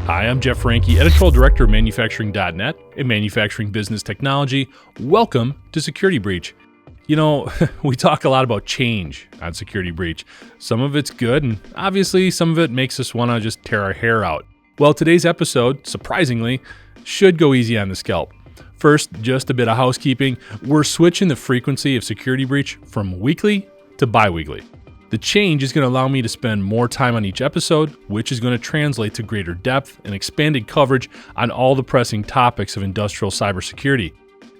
Hi, I'm Jeff Franke, Editorial Director of Manufacturing.net and Manufacturing Business Technology. Welcome to Security Breach. You know, we talk a lot about change on Security Breach. Some of it's good, and obviously some of it makes us want to just tear our hair out. Well, today's episode, surprisingly, should go easy on the scalp. First, just a bit of housekeeping. We're switching the frequency of Security Breach from weekly to bi-weekly. The change is going to allow me to spend more time on each episode, which is going to translate to greater depth and expanded coverage on all the pressing topics of industrial cybersecurity.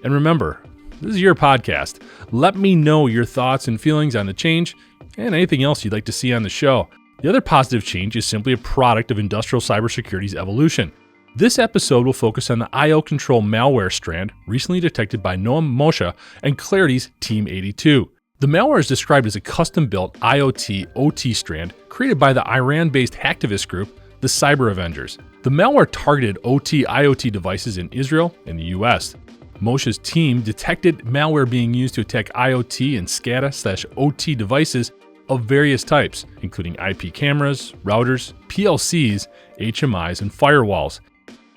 And remember, this is your podcast. Let me know your thoughts and feelings on the change and anything else you'd like to see on the show. The other positive change is simply a product of industrial cybersecurity's evolution. This episode will focus on the IOCONTROL malware strand recently detected by Noam, Moshe, and Claroty's Team 82. The malware is described as a custom-built IoT/OT strand created by the Iran-based hacktivist group, the Cyber Avengers. The malware targeted OT/IoT devices in Israel and the US. Moshe's team detected malware being used to attack IoT and SCADA/OT devices of various types, including IP cameras, routers, PLCs, HMIs, and firewalls.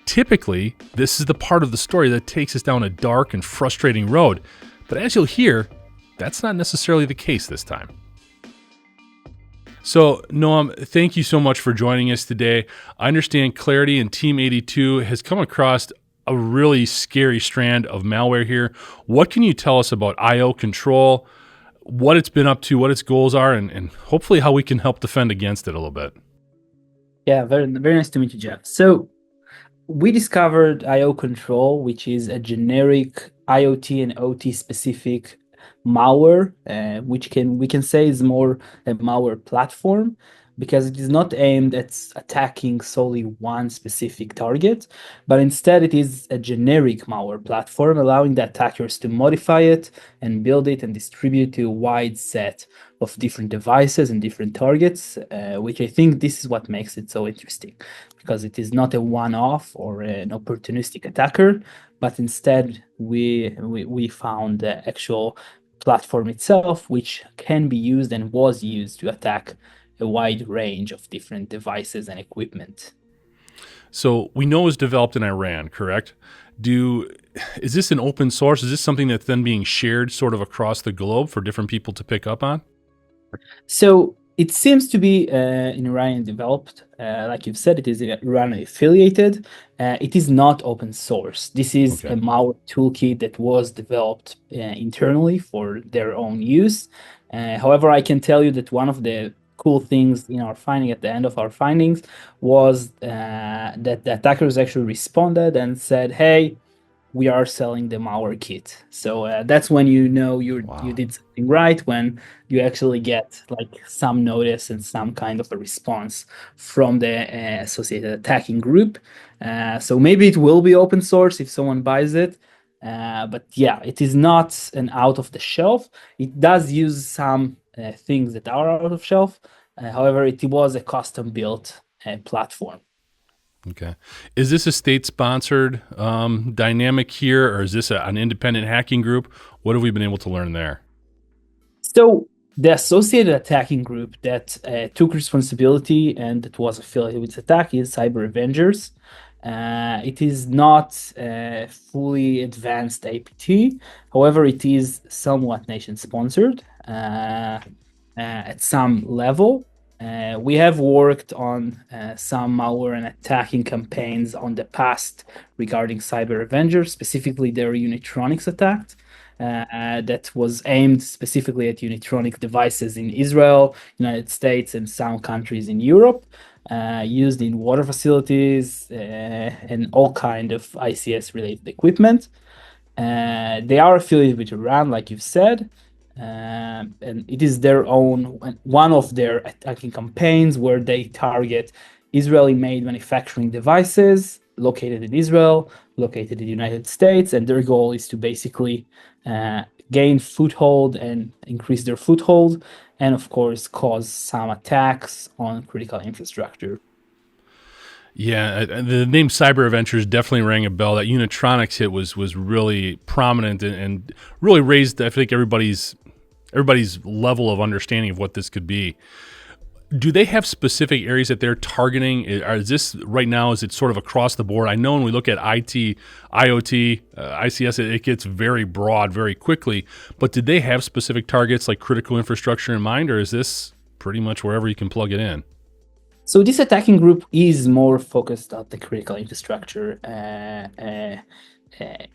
Typically, this is the part of the story that takes us down a dark and frustrating road, but as you'll hear, that's not necessarily the case this time. So, Noam, thank you so much for joining us today. I understand Claroty and Team 82 has come across a really scary strand of malware here. What can you tell us about IOCONTROL, what it's been up to, what its goals are, and hopefully how we can help defend against it a little bit? Yeah, very, very nice to meet you, Jeff. So we discovered IOCONTROL, which is a generic IoT and OT specific malware, which we can say is more a malware platform because it is not aimed at attacking solely one specific target, but instead it is a generic malware platform, allowing the attackers to modify it and build it and distribute to a wide set of different devices and different targets, which I think this is what makes it so interesting, because it is not a one-off or an opportunistic attacker, but instead we found the actual platform itself, which can be used and was used to attack a wide range of different devices and equipment. So we know it was developed in Iran, correct? Is this an open source? Is this something that's then being shared sort of across the globe for different people to pick up on? So it seems to be in Iranian developed. Like you've said, it is Iranian affiliated. It is not open source. This is a malware toolkit that was developed internally for their own use. However, I can tell you that one of the cool things in our finding at the end of our findings was that the attackers actually responded and said, "Hey, we are selling the malware kit." So that's when you know you did something right, when you actually get like some notice and some kind of a response from the associated attacking group. So maybe it will be open source if someone buys it. But yeah, it is not an out of the shelf. It does use some things that are out of shelf. However, it was a custom built platform. Okay. Is this a state-sponsored dynamic here, or is this an independent hacking group? What have we been able to learn there? So the associated attacking group that took responsibility and that was affiliated with the attack is Cyber Avengers. It is not a fully advanced APT. However, it is somewhat nation-sponsored at some level. We have worked on some malware and attacking campaigns on the past regarding Cyber Avengers, specifically their Unitronics attack that was aimed specifically at Unitronic devices in Israel, United States, and some countries in Europe, used in water facilities and all kind of ICS-related equipment. They are affiliated with Iran, like you've said. And it is one of their attacking campaigns where they target Israeli-made manufacturing devices located in Israel, located in the United States, and their goal is to basically gain foothold and increase their foothold, and of course cause some attacks on critical infrastructure. Yeah, the name Cyber Avengers definitely rang a bell. That Unitronics hit was really prominent and really raised, I think, everybody's level of understanding of what this could be. Do they have specific areas that they're targeting? Is this right now, is it sort of across the board? I know when we look at IT, IoT, ICS, it gets very broad very quickly. But did they have specific targets like critical infrastructure in mind, or is this pretty much wherever you can plug it in? So this attacking group is more focused on the critical infrastructure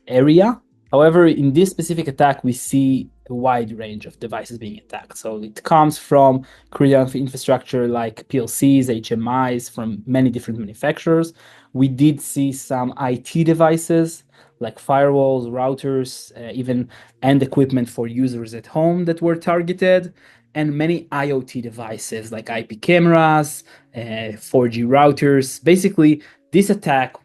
area. However, in this specific attack, we see a wide range of devices being attacked. So it comes from critical infrastructure like PLCs, HMIs from many different manufacturers. We did see some IT devices like firewalls, routers, even and equipment for users at home that were targeted, and many IoT devices like IP cameras, 4G routers. Basically, this attack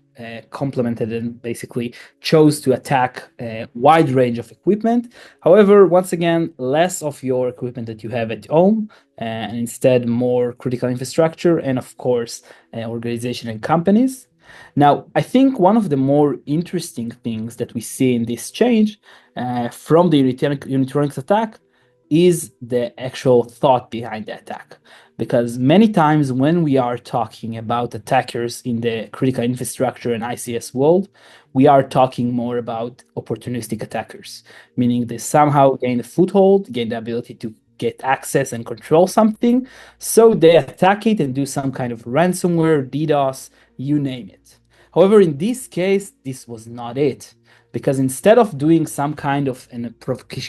complemented and basically chose to attack a wide range of equipment. However, once again, less of your equipment that you have at home, and instead more critical infrastructure and, of course, organization and companies. Now, I think one of the more interesting things that we see in this change from the Unitronics attack is the actual thought behind the attack. Because many times when we are talking about attackers in the critical infrastructure and ICS world, we are talking more about opportunistic attackers, meaning they somehow gain a foothold, gain the ability to get access and control something. So they attack it and do some kind of ransomware, DDoS, you name it. However, in this case, this was not it. Because instead of doing some kind of a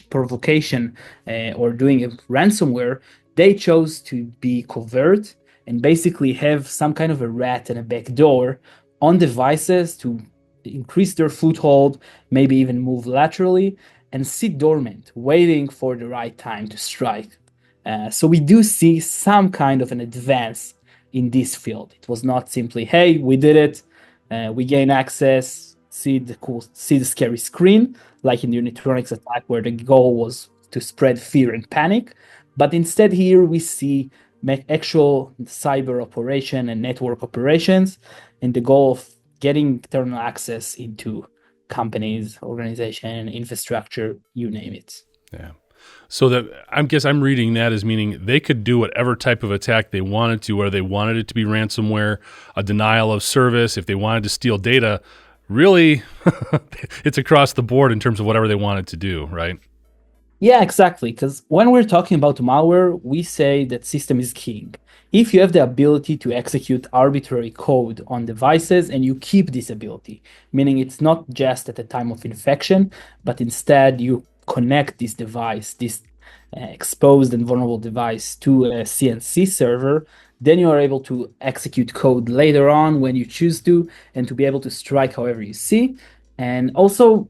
provocation or doing a ransomware, they chose to be covert and basically have some kind of a rat and a backdoor on devices to increase their foothold, maybe even move laterally, and sit dormant, waiting for the right time to strike. So we do see some kind of an advance in this field. It was not simply, hey, we did it, we gain access, see the scary screen, like in the Unitronics attack, where the goal was to spread fear and panic. But instead, here we see actual cyber operation and network operations, and the goal of getting internal access into companies, organization, infrastructure, you name it. Yeah. So that I guess I'm reading that as meaning they could do whatever type of attack they wanted to, whether they wanted it to be ransomware, a denial of service, if they wanted to steal data. Really, it's across the board in terms of whatever they wanted to do, right? Yeah, exactly. Because when we're talking about malware, we say that system is king. If you have the ability to execute arbitrary code on devices and you keep this ability, meaning it's not just at the time of infection, but instead you connect this device, this exposed and vulnerable device to a CNC server, then you are able to execute code later on when you choose to, and to be able to strike however you see. And also,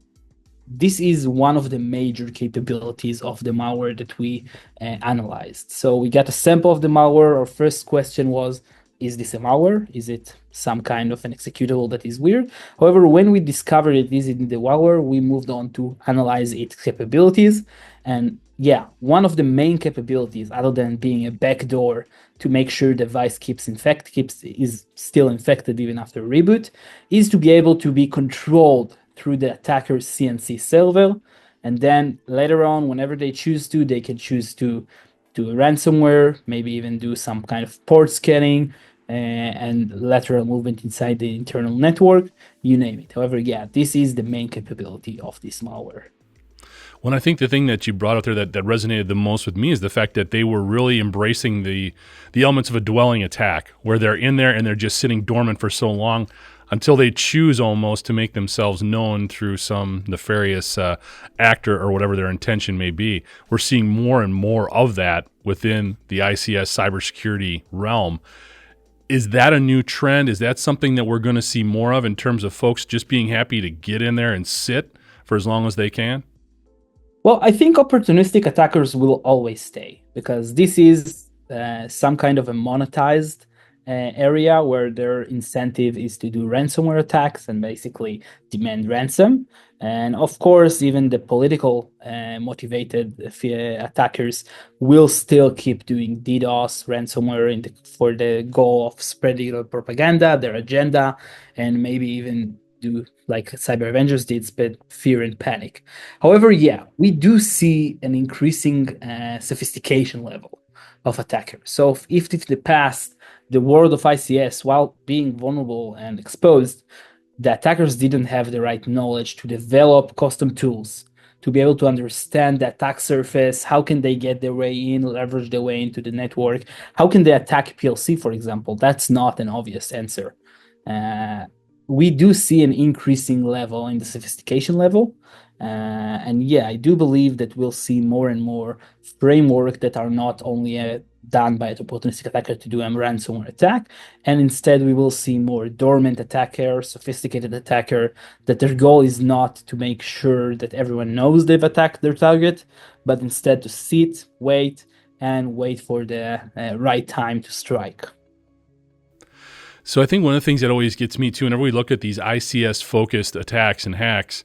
this is one of the major capabilities of the malware that we analyzed. So we got a sample of the malware. Our first question was, is this a malware? Is it some kind of an executable that is weird? However, when we discovered it is in the malware, we moved on to analyze its capabilities. And yeah, one of the main capabilities, other than being a backdoor to make sure the device is still infected even after reboot, is to be able to be controlled through the attacker's CNC server. And then later on, whenever they choose to, they can choose to do a ransomware, maybe even do some kind of port scanning and lateral movement inside the internal network, you name it. However, yeah, this is the main capability of this malware. Well, I think the thing that you brought out there that resonated the most with me is the fact that they were really embracing the elements of a dwelling attack, where they're in there and they're just sitting dormant for so long until they choose almost to make themselves known through some nefarious actor or whatever their intention may be. We're seeing more and more of that within the ICS cybersecurity realm. Is that a new trend? Is that something that we're going to see more of in terms of folks just being happy to get in there and sit for as long as they can? Well, I think opportunistic attackers will always stay, because this is some kind of a monetized area where their incentive is to do ransomware attacks and basically demand ransom. And of course, even the political motivated attackers will still keep doing DDoS, ransomware for the goal of spreading their propaganda, their agenda, and maybe even do like Cyber Avengers did, spread fear and panic. However, yeah, we do see an increasing sophistication level. of attackers. So if in the past, the world of ICS, while being vulnerable and exposed, the attackers didn't have the right knowledge to develop custom tools to be able to understand the attack surface. How can they get their way in, leverage their way into the network? How can they attack PLC, for example? That's not an obvious answer. We do see an increasing level in the sophistication level. And yeah, I do believe that we'll see more and more framework that are not only done by an opportunistic attacker to do a ransomware attack, and instead we will see more dormant attacker, sophisticated attacker, that their goal is not to make sure that everyone knows they've attacked their target, but instead to sit, wait, and wait for the right time to strike. So I think one of the things that always gets me too, whenever we look at these ICS focused attacks and hacks,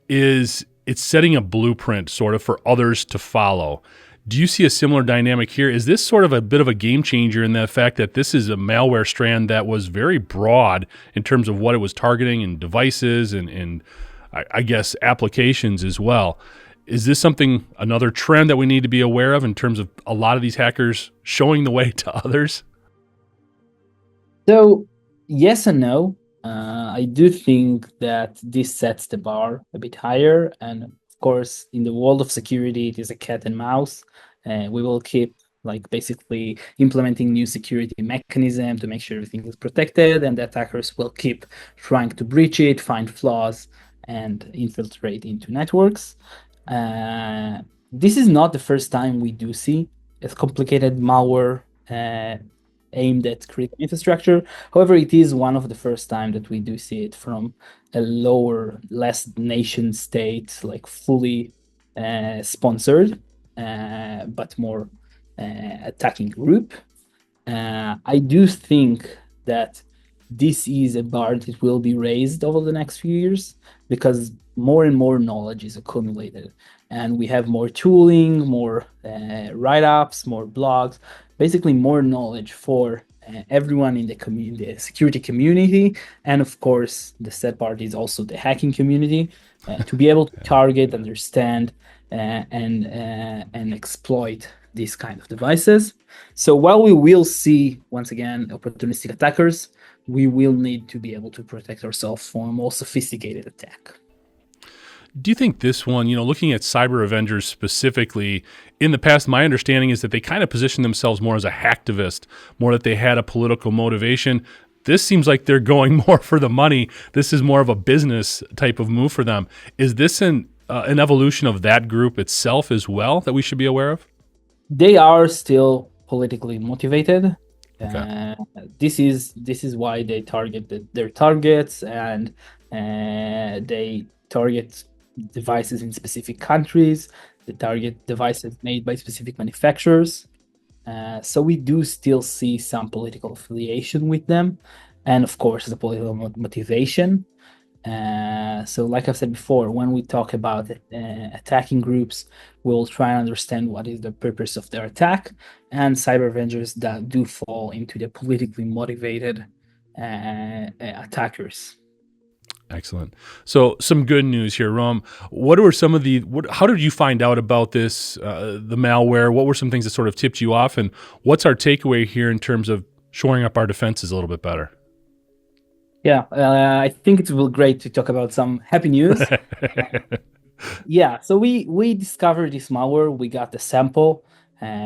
is it's setting a blueprint sort of for others to follow. Do you see a similar dynamic here? Is this sort of a bit of a game changer in the fact that this is a malware strand that was very broad in terms of what it was targeting and devices and I guess applications as well? Is this another trend that we need to be aware of in terms of a lot of these hackers showing the way to others? So yes and no. I do think that this sets the bar a bit higher. And of course, in the world of security, it is a cat and mouse. We will keep basically implementing new security mechanism to make sure everything is protected, and the attackers will keep trying to breach it, find flaws, and infiltrate into networks. This is not the first time we do see a complicated malware aimed at critical infrastructure. However, it is one of the first time that we do see it from a lower, less nation state, fully sponsored, but more attacking group. I do think that this is a bar that will be raised over the next few years because more and more knowledge is accumulated, and we have more tooling, more write-ups, more blogs, basically more knowledge for everyone in the security community, and of course the sad part is also the hacking community, to be able to target, understand, and exploit these kind of devices. So while we will see once again opportunistic attackers, we will need to be able to protect ourselves from a more sophisticated attack. Do you think this one, looking at cyber avengers specifically, in the past, my understanding is that they kind of positioned themselves more as a hacktivist, more that they had a political motivation. This seems like they're going more for the money. This is more of a business type of move for them. Is this an evolution of that group itself as well that we should be aware of? They are still politically motivated. Okay. This is why they target their targets, and they target devices in specific countries. They target devices made by specific manufacturers. So we do still see some political affiliation with them, and of course the political motivation. So like I've said before, when we talk about attacking groups, we'll try and understand what is the purpose of their attack, and cyber avengers that do fall into the politically motivated attackers. Excellent. So some good news here, Rom. What were some of how did you find out about this, the malware? What were some things that sort of tipped you off? And what's our takeaway here in terms of shoring up our defenses a little bit better? Yeah, I think it will be great to talk about some happy news. Yeah, so we discovered this malware. We got the sample,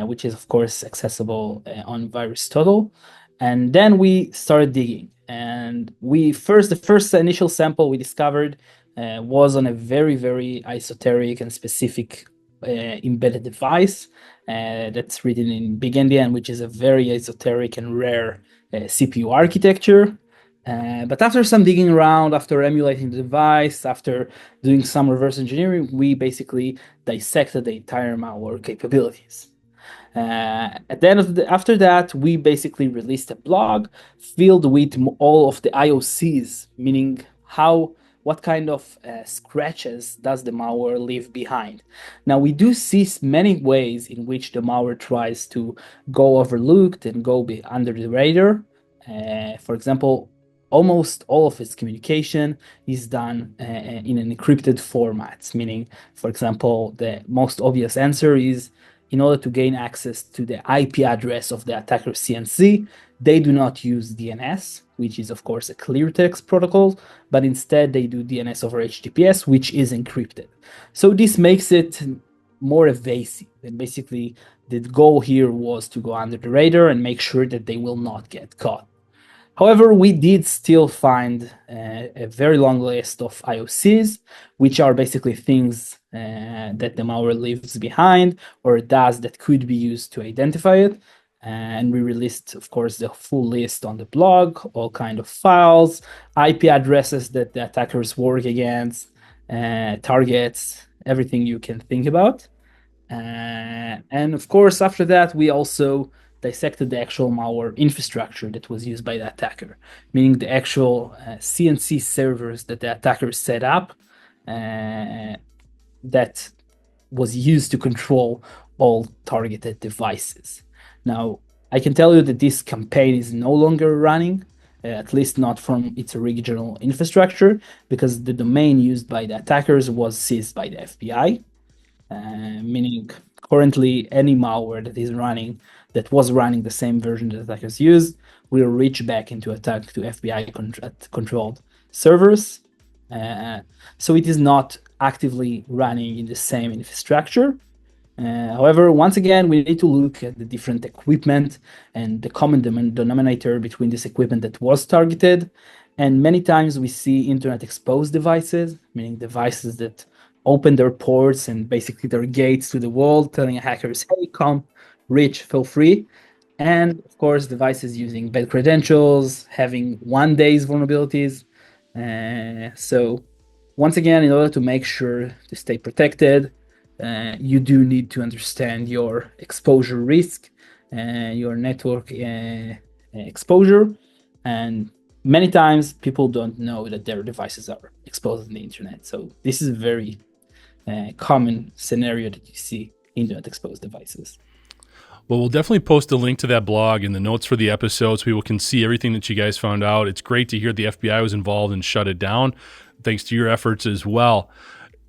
which is of course accessible on VirusTotal, and then we started digging. And the first initial sample we discovered was on a very, very esoteric and specific embedded device that's written in Big Endian, which is a very esoteric and rare CPU architecture. But after some digging around, after emulating the device, after doing some reverse engineering, we basically dissected the entire malware capabilities. At the end of after that, we basically released a blog filled with all of the IOCs, meaning what kind of scratches does the malware leave behind. Now, we do see many ways in which the malware tries to go overlooked and go under the radar. For example, almost all of its communication is done in an encrypted format, meaning, for example, the most obvious answer is in order to gain access to the IP address of the attacker CNC, they do not use DNS, which is of course a clear text protocol, but instead they do DNS over HTTPS, which is encrypted. So this makes it more evasive. And basically, the goal here was to go under the radar and make sure that they will not get caught. However, we did still find a very long list of IOCs, which are basically things that the malware leaves behind or does that could be used to identify it. And we released, of course, the full list on the blog, all kind of files, IP addresses that the attackers work against, targets, everything you can think about. And of course, after that, we also dissected the actual malware infrastructure that was used by the attacker, meaning the actual CNC servers that the attacker set up that was used to control all targeted devices. Now, I can tell you that this campaign is no longer running, at least not from its original infrastructure, because the domain used by the attackers was seized by the FBI. Meaning currently any malware that was running the same version that attackers used will reach back into attack to FBI controlled servers. So it is not actively running in the same infrastructure. However, once again, we need to look at the different equipment and the common denominator between this equipment that was targeted. And many times we see internet exposed devices, meaning devices that open their ports and basically their gates to the world, telling hackers, hey, come, reach, feel free. And of course, devices using bad credentials, having 1 day's vulnerabilities. So once again, in order to make sure to stay protected, you do need to understand your exposure risk, your network exposure. And many times people don't know that their devices are exposed on the internet. So this is a very common scenario that you see internet exposed devices. Well, we'll definitely post a link to that blog in the notes for the episode so people can see everything that you guys found out. It's great to hear the FBI was involved and shut it down, thanks to your efforts as well.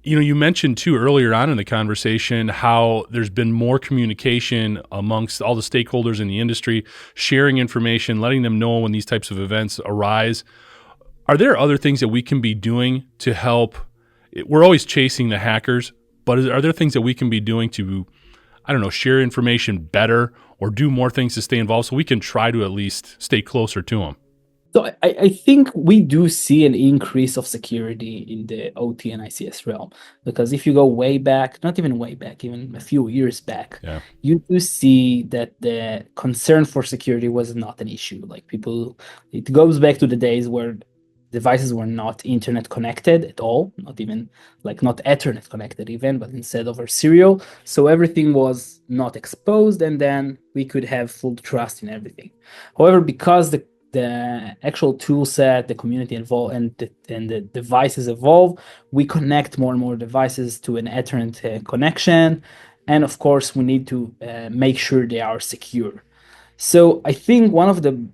You know, you mentioned too earlier on in the conversation how there's been more communication amongst all the stakeholders in the industry, sharing information, letting them know when these types of events arise. Are there other things that we can be doing to help? We're always chasing the hackers, but are there things that we can be doing to, I don't know, share information better or do more things to stay involved so we can try to at least stay closer to them? So I think we do see an increase of security in the OT and ICS realm, because if you go way back, not even way back, even a few years back, you do see that the concern for security was not an issue. Like people, it goes back to the days where devices were not internet connected at all, not even like not Ethernet connected even, but instead over serial. So everything was not exposed, and then we could have full trust in everything. However, because the actual tool set, the community involved, and the devices evolve, we connect more and more devices to an Ethernet connection. And of course, we need to make sure they are secure. So I think one of the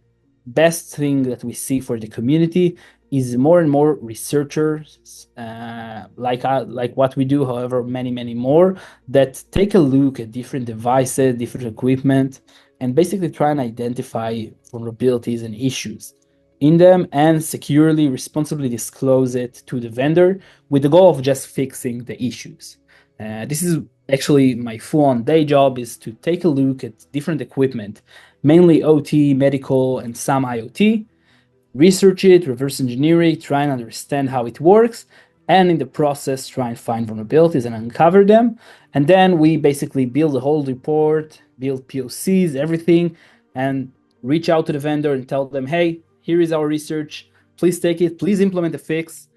best thing that we see for the community is more and more researchers like what we do, however, many more, that take a look at different devices, different equipment, and basically try and identify vulnerabilities and issues in them and securely, responsibly disclose it to the vendor with the goal of just fixing the issues. This is actually my full-on day job, is to take a look at different equipment, mainly OT, medical, and some IoT, research it, reverse engineer it, try and understand how it works, and in the process try and find vulnerabilities and uncover them. And then we basically build a whole report, build POCs, everything, and reach out to the vendor and tell them, hey, here is our research, please take it, please implement the fix.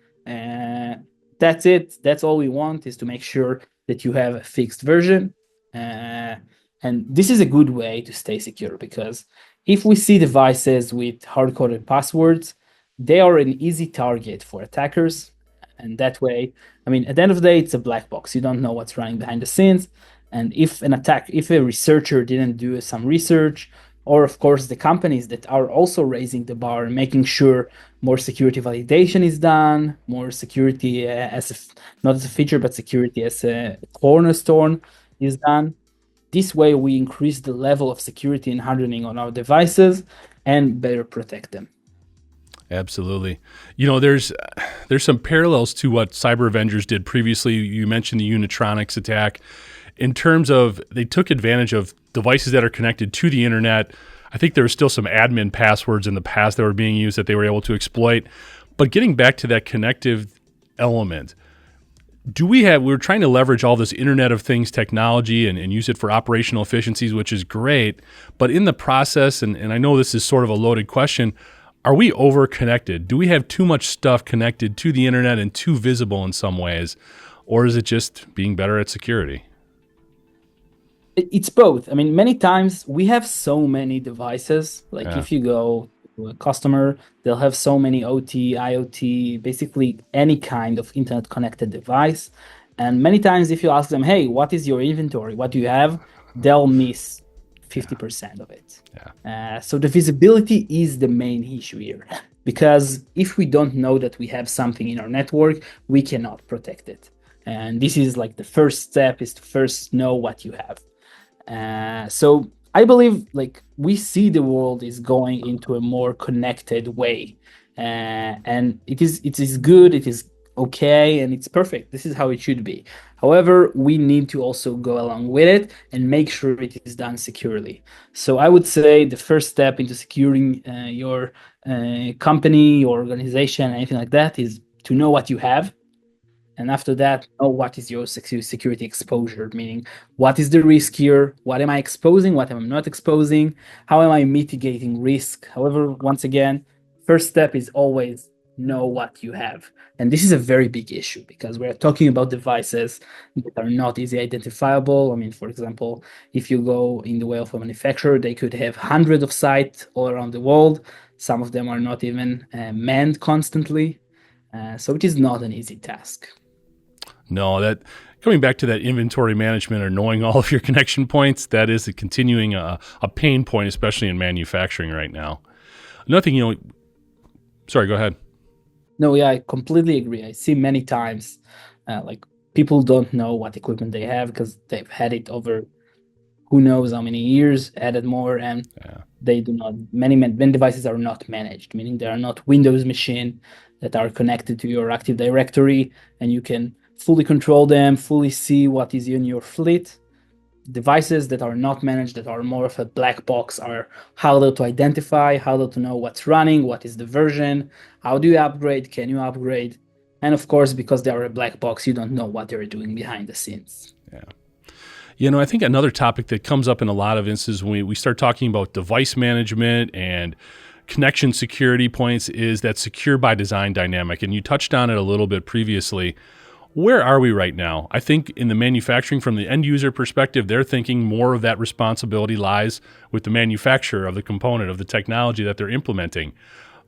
That's it. That's all we want, is to make sure that you have a fixed version. And this is a good way to stay secure, because if we see devices with hard-coded passwords, they are an easy target for attackers. And that way, I mean, at the end of the day, it's a black box. You don't know what's running behind the scenes. And if a researcher didn't do some research, or of course the companies that are also raising the bar and making sure more security validation is done, more security not as a feature, but security as a cornerstone is done, This way, we increase the level of security and hardening on our devices and better protect them. Absolutely. There's some parallels to what Cyber Avengers did previously. You mentioned the Unitronics attack. In terms of they took advantage of devices that are connected to the internet. I think there were still some admin passwords in the past that were being used that they were able to exploit. But getting back to that connective element, we're trying to leverage all this Internet of Things technology and use it for operational efficiencies, which is great. But in the process, and I know this is sort of a loaded question, are we over connected? Do we have too much stuff connected to the internet and too visible in some ways? Or is it just being better at security? It's both. I mean, many times we have so many devices. Like Yeah. if you go to a customer, they'll have so many OT, IoT, basically any kind of internet connected device. And many times if you ask them, hey, what is your inventory? What do you have? They'll miss 50% of it. Yeah. So the visibility is the main issue here. Because if we don't know that we have something in our network, we cannot protect it. And this is like the first step is to first know what you have. So I believe like we see the world is going into a more connected way, and it is good, it is okay, and it's perfect. This is how it should be. However, we need to also go along with it and make sure it is done securely. So I would say the first step into securing your company, your organization, anything like that, is to know what you have. And after that, know what is your security exposure, meaning what is the risk here? What am I exposing? What am I not exposing? How am I mitigating risk? However, once again, first step is always know what you have. And this is a very big issue because we're talking about devices that are not easy identifiable. I mean, for example, if you go in the way of a manufacturer, they could have hundreds of sites all around the world. Some of them are not even manned constantly. So it is not an easy task. No, that coming back to that inventory management or knowing all of your connection points, that is a continuing a pain point, especially in manufacturing right now. Another thing, sorry, go ahead. No, yeah, I completely agree. I see many times, like people don't know what equipment they have because they've had it over who knows how many years, added more, and Yeah. they do not. Many devices are not managed, meaning they are not Windows machine that are connected to your Active Directory, and you can fully control them, fully see what is in your fleet. Devices that are not managed, that are more of a black box, are harder to identify, harder to know what's running, what is the version, how do you upgrade, can you upgrade? And of course, because they are a black box, you don't know what they're doing behind the scenes. Yeah. I think another topic that comes up in a lot of instances when we start talking about device management and connection security points is that secure by design dynamic. And you touched on it a little bit previously. Where are we right now? I think in the manufacturing, from the end user perspective, they're thinking more of that responsibility lies with the manufacturer of the component, of the technology that they're implementing.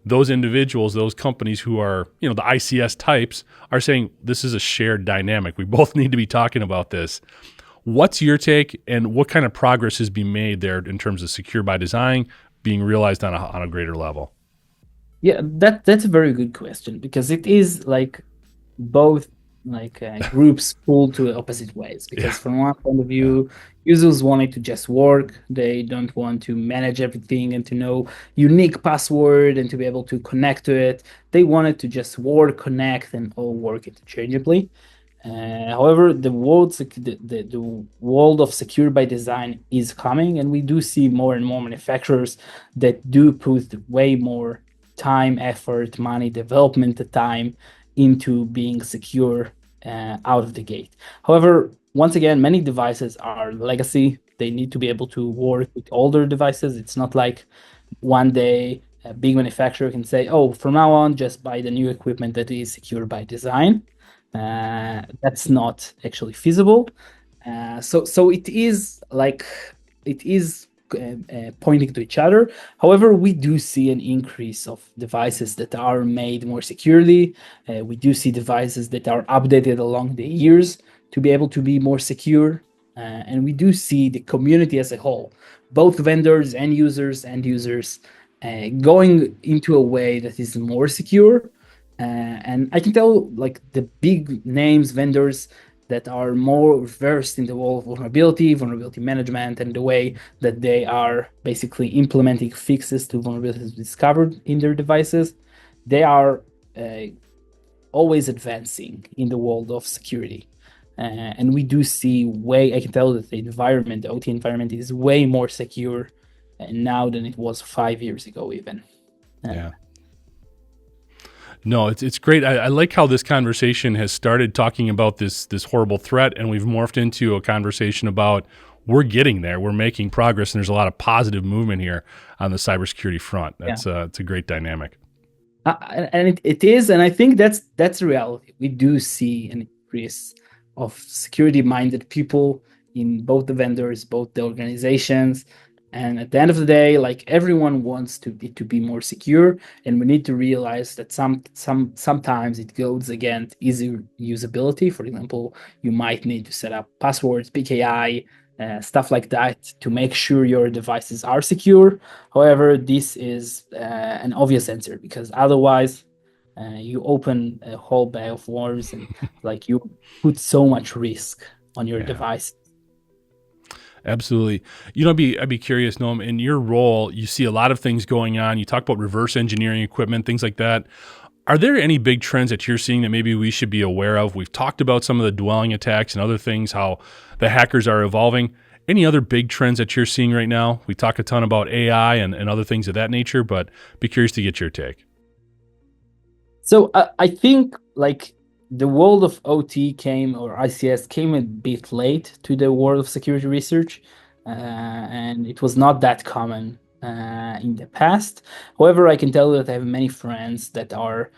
Those individuals, those companies who are, the ICS types are saying this is a shared dynamic. We both need to be talking about this. What's your take, and what kind of progress is being made there in terms of secure by design being realized on a greater level? Yeah, that's a very good question because it is like both groups pull to opposite ways. Because from one point of view, users want it to just work. They don't want to manage everything and to know unique password and to be able to connect to it. They want it to just work, connect, and all work interchangeably. However, the world of secure by design is coming, and we do see more and more manufacturers that do put way more time, effort, money, development time into being secure out of the gate. However, once again, many devices are legacy. They need to be able to work with older devices. It's not like one day a big manufacturer can say, oh, from now on, just buy the new equipment that is secure by design. That's not actually feasible. So it is like it is pointing to each other. However, we do see an increase of devices that are made more securely. We do see devices that are updated along the years to be able to be more secure. And we do see the community as a whole, both vendors and users, going into a way that is more secure. And I can tell, like the big names vendors, that are more versed in the world of vulnerability management, and the way that they are basically implementing fixes to vulnerabilities discovered in their devices. They are always advancing in the world of security. And we do see I can tell that the OT environment is way more secure now than it was 5 years ago even. Yeah. No, it's great. I like how this conversation has started talking about this horrible threat, and we've morphed into a conversation about we're getting there, we're making progress, and there's a lot of positive movement here on the cybersecurity front. It's a great dynamic. And it is, and I think that's the reality. We do see an increase of security-minded people in both the vendors, both the organizations. And at the end of the day, like, everyone wants it to be more secure, and we need to realize that sometimes it goes against easy usability. For example, you might need to set up passwords, PKI, stuff like that, to make sure your devices are secure. However, this is an obvious answer, because otherwise you open a whole bag of worms, and like, you put so much risk on your device. Absolutely. I'd be curious, Noam, in your role, you see a lot of things going on. You talk about reverse engineering equipment, things like that. Are there any big trends that you're seeing that maybe we should be aware of? We've talked about some of the dwelling attacks and other things, how the hackers are evolving. Any other big trends that you're seeing right now? We talk a ton about AI and other things of that nature, but be curious to get your take. So I think, like, the world of OT or ICS came a bit late to the world of security research, and it was not that common in the past. However, I can tell you that I have many friends that are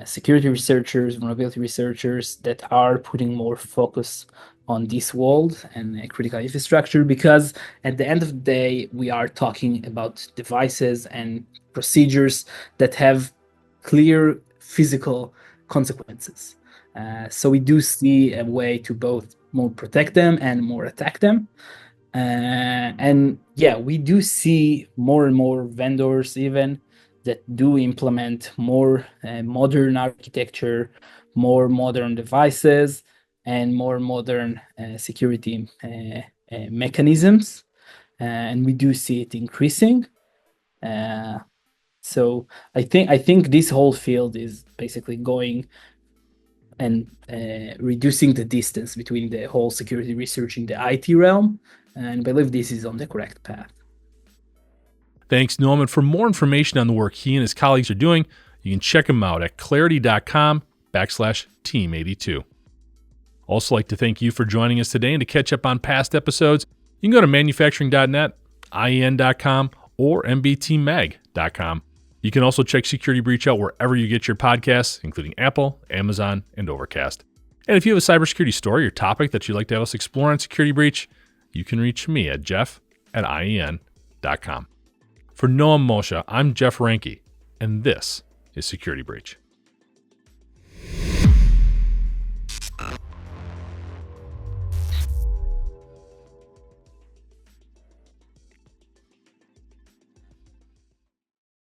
security researchers, vulnerability researchers, that are putting more focus on this world and critical infrastructure, because at the end of the day, we are talking about devices and procedures that have clear physical consequences. So we do see a way to both more protect them and more attack them. And yeah, we do see more and more vendors even that do implement more modern architecture, more modern devices, and more modern security mechanisms. And we do see it increasing. So I think this whole field is basically going and reducing the distance between the whole security research in the IT realm, and I believe this is on the correct path. Thanks, Noam. And for more information on the work he and his colleagues are doing, you can check them out at claroty.com/team82. Also like to thank you for joining us today, and to catch up on past episodes, you can go to manufacturing.net, IEN.com, or mbtmag.com. You can also check Security Breach out wherever you get your podcasts, including Apple, Amazon, and Overcast. And if you have a cybersecurity story or topic that you'd like to have us explore on Security Breach, you can reach me at jeff@ien.com. For Noam Moshe, I'm Jeff Ranke, and this is Security Breach.